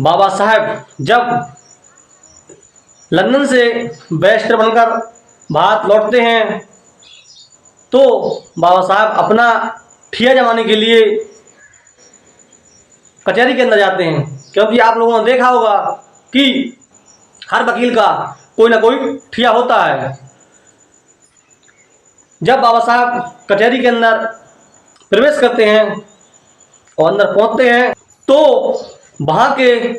बाबा साहब जब लंदन से बैरिस्टर बनकर भारत लौटते हैं तो बाबा साहब अपना ठिया जमाने के लिए कचहरी के अंदर जाते हैं, क्योंकि आप लोगों ने देखा होगा कि हर वकील का कोई ना कोई ठिया होता है। जब बाबा साहब कचहरी के अंदर प्रवेश करते हैं और अंदर पहुंचते हैं तो वहां के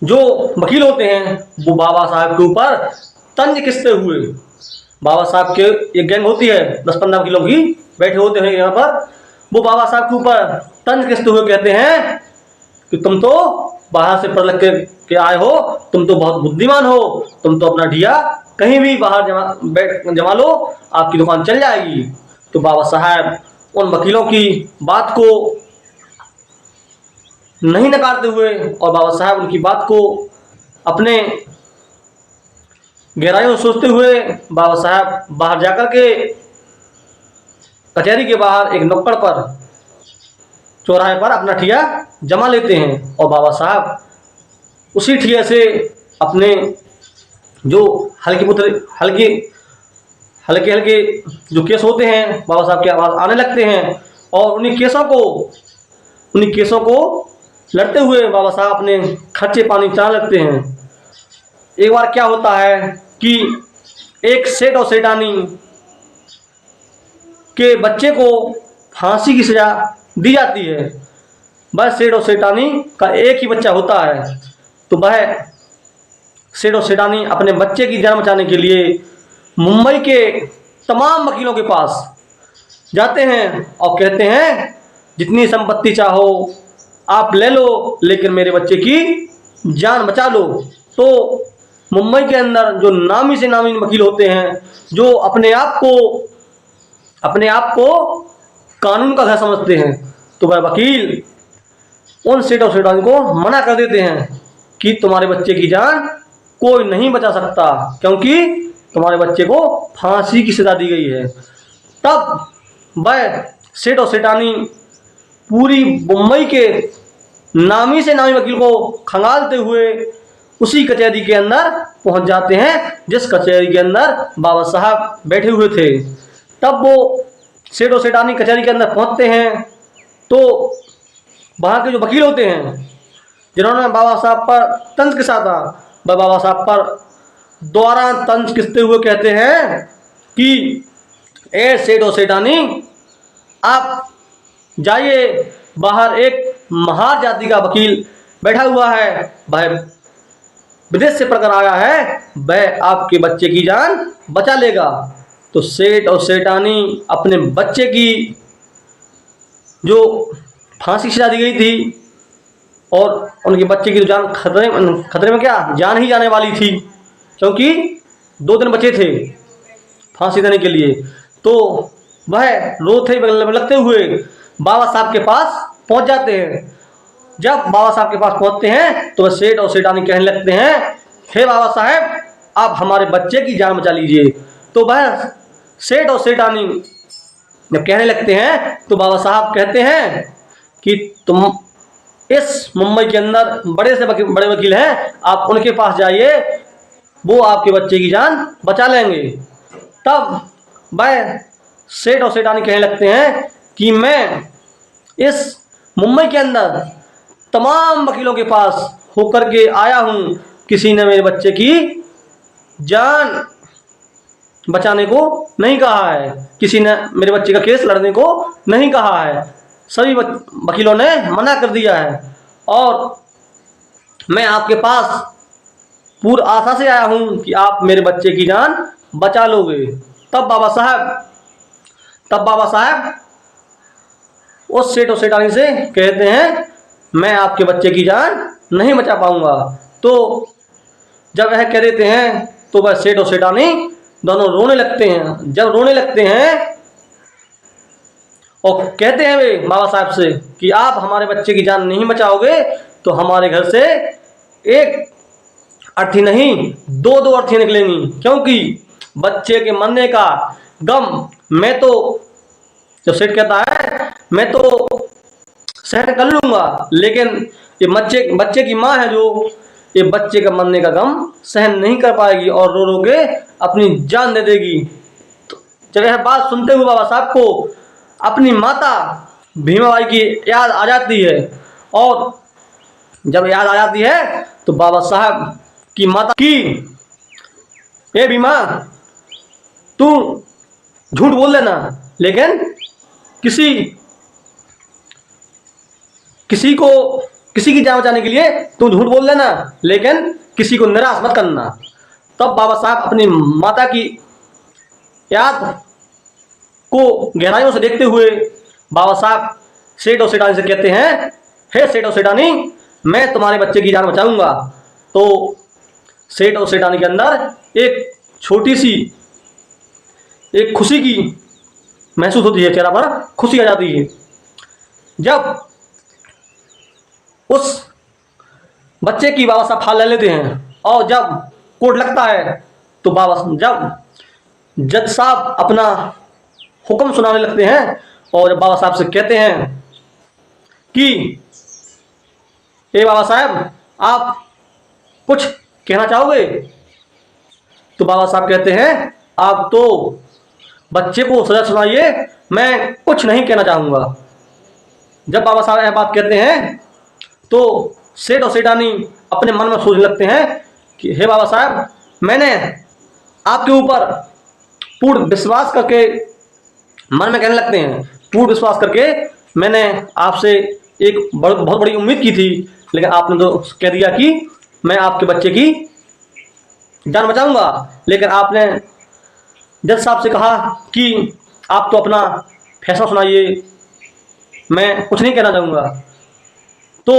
जो वकील होते हैं वो बाबा साहब के ऊपर तंज कसते हुए, बाबा साहब के एक गैंग होती है 10-15 वकीलों की बैठे होते हैं यहाँ पर, वो बाबा साहब के ऊपर तंज कसते हुए कहते हैं कि तुम तो बाहर से पढ़ लिख के आए हो, तुम तो बहुत बुद्धिमान हो, तुम तो अपना ढिया कहीं भी बाहर जमा लो, आपकी दुकान चल जाएगी। तो बाबा साहब उन वकीलों की बात को नहीं नकारते हुए और बाबा साहब उनकी बात को अपने गहराइयों में सोचते हुए बाबा साहब बाहर जाकर के कचहरी के बाहर एक नुक्कड़ पर चौराहे पर अपना ठिया जमा लेते हैं और बाबा साहब उसी ठिया से अपने जो हल्के हल्के जो केस होते हैं बाबा साहब के आवाज़ आने लगते हैं और उन्हीं केसों को लड़ते हुए बाबा साहब अपने खर्चे पानी चलाने लगते हैं। एक बार क्या होता है कि एक सेठ और सेठानी के बच्चे को फांसी की सजा दी जाती है। बस सेठ और सेठानी का एक ही बच्चा होता है, तो वह सेठ और सेठानी अपने बच्चे की जान बचाने के लिए मुंबई के तमाम वकीलों के पास जाते हैं और कहते हैं जितनी संपत्ति चाहो आप ले लो, लेकिन मेरे बच्चे की जान बचा लो। तो मुंबई के अंदर जो नामी से नामी वकील होते हैं, जो अपने आप को कानून का घर समझते हैं, तो वह वकील उन सेठ और सेठानी को मना कर देते हैं कि तुम्हारे बच्चे की जान कोई नहीं बचा सकता, क्योंकि तुम्हारे बच्चे को फांसी की सजा दी गई है। तब वह सेठ और सेठानी पूरी मुंबई के नामी से नामी वकील को खंगालते हुए उसी कचहरी के अंदर पहुंच जाते हैं जिस कचहरी के अंदर बाबा साहब बैठे हुए थे। तब वो सेठ और सेठानी कचहरी के अंदर पहुंचते हैं तो वहाँ के जो वकील होते हैं जिन्होंने बाबा साहब पर तंज कसा था, वह बाबा साहब पर दोबारा तंज कसते हुए कहते हैं कि ए सेठ और सेठानी, आप जाइए, बाहर एक महार जाति का वकील बैठा हुआ है, वह विदेश से पढ़कर आया है, वह आपके बच्चे की जान बचा लेगा। तो सेठ और सेठानी अपने बच्चे की जो फांसी सजा दी गई थी और उनके बच्चे की जान खतरे में क्या जान ही जाने वाली थी, क्योंकि 2 दिन बचे थे फांसी देने के लिए, तो वह रोते लगते हुए बाबा साहब के पास पहुंच जाते हैं। जब बाबा साहब के पास पहुंचते हैं तो वह सेठ और सेठानी कहने लगते हैं, हे बाबा साहब, आप हमारे बच्चे की जान बचा लीजिए। तो वह सेठ और सेठानी जब कहने लगते हैं तो बाबा साहब कहते हैं कि तुम इस मुंबई के अंदर बड़े वकील हैं, आप उनके पास जाइए, वो आपके बच्चे की जान बचा लेंगे। तब वह सेठ और सेठानी कहने लगते हैं कि मैं इस मुंबई के अंदर तमाम वकीलों के पास होकर के आया हूँ, किसी ने मेरे बच्चे की जान बचाने को नहीं कहा है, किसी ने मेरे बच्चे का केस लड़ने को नहीं कहा है, सभी वकीलों ने मना कर दिया है और मैं आपके पास पूरी आशा से आया हूँ कि आप मेरे बच्चे की जान बचा लोगे। तब बाबा साहब उस सेठ और सेठानी से कहते हैं, मैं आपके बच्चे की जान नहीं बचा पाऊंगा। तो जब वह कह देते हैं तो वह सेठ और सेठानी दोनों रोने लगते हैं। जब रोने लगते हैं और कहते हैं वे बाबा साहब से कि आप हमारे बच्चे की जान नहीं बचाओगे तो हमारे घर से एक अर्थी नहीं 2-2 अर्थी निकलेंगी, क्योंकि बच्चे के मरने का गम मैं तो, जब सेठ कहता है मैं तो सहन कर लूंगा, लेकिन ये बच्चे बच्चे की माँ है जो, ये बच्चे का मरने का गम सहन नहीं कर पाएगी और रो रो के अपनी जान दे देगी। तो जब यह बात सुनते हुए बाबा साहब को अपनी माता भीमाबाई की याद आ जाती है, और जब याद आ जाती है तो बाबा साहब की माता की, ए भीमा, तू झूठ बोल देना, लेकिन किसी की जान बचाने के लिए तू झूठ बोल देना, लेकिन किसी को निराश मत करना। तब बाबा साहब अपनी माता की याद को गहराइयों से देखते हुए बाबा साहब सेठ और सेठानी से कहते हैं, हे सेठ और सेठानी, मैं तुम्हारे बच्चे की जान बचाऊंगा। तो सेठ और सेठानी के अंदर एक छोटी सी एक खुशी की महसूस होती है, चेहरा पर खुशी आ जाती है। जब उस बच्चे की बाबा साहब फाल ले लेते हैं और जब कोर्ट लगता है तो जब जज साहब अपना हुक्म सुनाने लगते हैं और जब बाबा साहब से कहते हैं कि ए बाबा साहब, आप कुछ कहना चाहोगे, तो बाबा साहब कहते हैं, आप तो बच्चे को सजा सुनाइए, मैं कुछ नहीं कहना चाहूँगा। जब बाबा साहब यह बात कहते हैं तो सेठ और सेठानी अपने मन में सोचने लगते हैं कि हे बाबा साहब, मैंने आपके ऊपर पूर्ण विश्वास करके, मन में कहने लगते हैं, पूर्ण विश्वास करके मैंने आपसे एक बहुत बड़ी उम्मीद की थी, लेकिन आपने तो कह दिया कि मैं आपके बच्चे की जान बचाऊंगा। लेकिन आपने जज साहब से कहा कि आप तो अपना फैसला सुनाइए, मैं कुछ नहीं कहना चाहूँगा। तो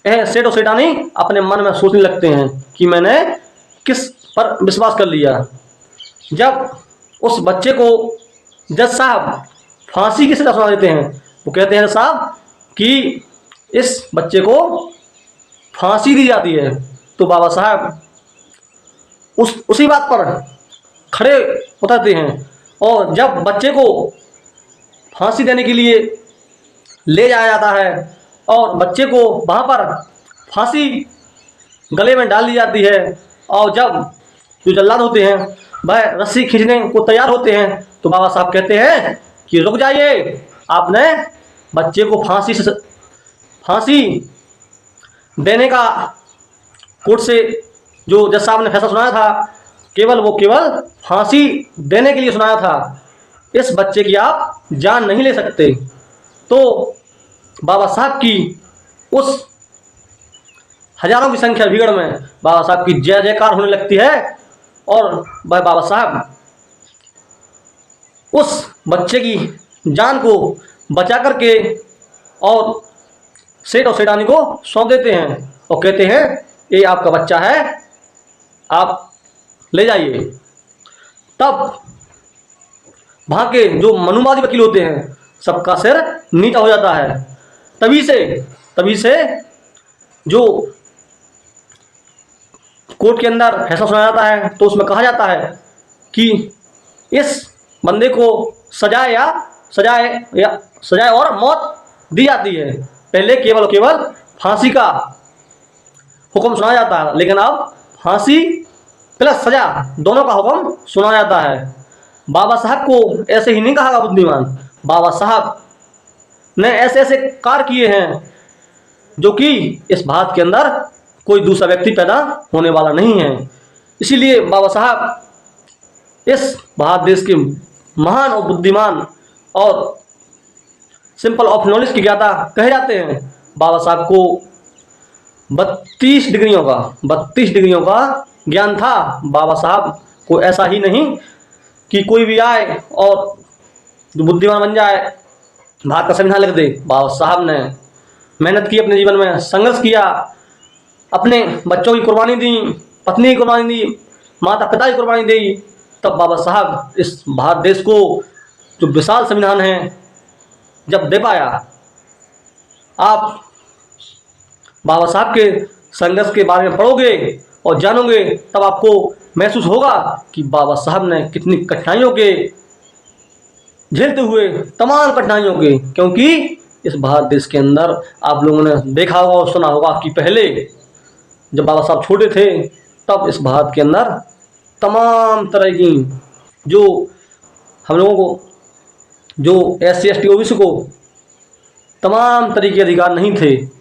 यह सेठ और सेठानी अपने मन में सोचने लगते हैं कि मैंने किस पर विश्वास कर लिया। जब उस बच्चे को जज साहब फांसी की सजा सुना देते हैं, वो कहते हैं साहब कि इस बच्चे को फांसी दी जाती है। तो बाबा साहब उसी बात पर खड़े उतरते हैं और जब बच्चे को फांसी देने के लिए ले जाया जाता है और बच्चे को वहाँ पर फांसी गले में डाल दी जाती है, और जब जो जल्लाद होते हैं वह रस्सी खींचने को तैयार होते हैं, तो बाबा साहब कहते हैं कि रुक जाइए, आपने बच्चे को फांसी देने का कोर्ट से जो जज साहब ने फैसला सुनाया था, केवल फांसी देने के लिए सुनाया था, इस बच्चे की आप जान नहीं ले सकते। तो बाबा साहब की उस हजारों की संख्या भीड़ में बाबा साहब की जय जयकार होने लगती है, और वह बाबा साहब उस बच्चे की जान को बचा करके और सेठ और सेठानी को सौंप देते हैं और कहते हैं, ये आपका बच्चा है, आप ले जाइए। तब वहाँ के जो मनुवादी वकील होते हैं, सबका सिर नीचा हो जाता है। तभी से जो कोर्ट के अंदर फैसला सुनाया जाता है तो उसमें कहा जाता है कि इस बंदे को सजाए और मौत दी जाती है। पहले केवल फांसी का हुक्म सुनाया जाता है, लेकिन अब फांसी प्लस सजा दोनों का हुक्म सुना जाता है। बाबा साहब को ऐसे ही नहीं कहा बुद्धिमान, बाबा साहब ने ऐसे कार्य किए हैं जो कि इस भारत के अंदर कोई दूसरा व्यक्ति पैदा होने वाला नहीं है। इसीलिए बाबा साहब इस भारत देश के महान और बुद्धिमान और सिंपल ऑफ नॉलेज के ज्ञाता कहे जाते हैं। बाबा साहब को 32 डिग्रियों का ज्ञान था। बाबा साहब को ऐसा ही नहीं कि कोई भी आए और जो बुद्धिमान बन जाए, भारत का संविधान लिख दे। बाबा साहब ने मेहनत की, अपने जीवन में संघर्ष किया, अपने बच्चों की कुर्बानी दी, पत्नी की कुर्बानी दी, माता पिता की कुर्बानी दी, तब बाबा साहब इस भारत देश को जो विशाल संविधान है जब दे पाया। आप बाबा साहब के संघर्ष के बारे में पढ़ोगे और जानोगे, तब आपको महसूस होगा कि बाबा साहब ने कितनी कठिनाइयों के झेलते हुए, तमाम कठिनाइयों के, क्योंकि इस भारत देश के अंदर आप लोगों ने देखा होगा और सुना होगा कि पहले जब बाबा साहब छोटे थे तब इस भारत के अंदर तमाम तरह की जो हम लोगों को जो SC ST OBC को तमाम तरह के अधिकार नहीं थे।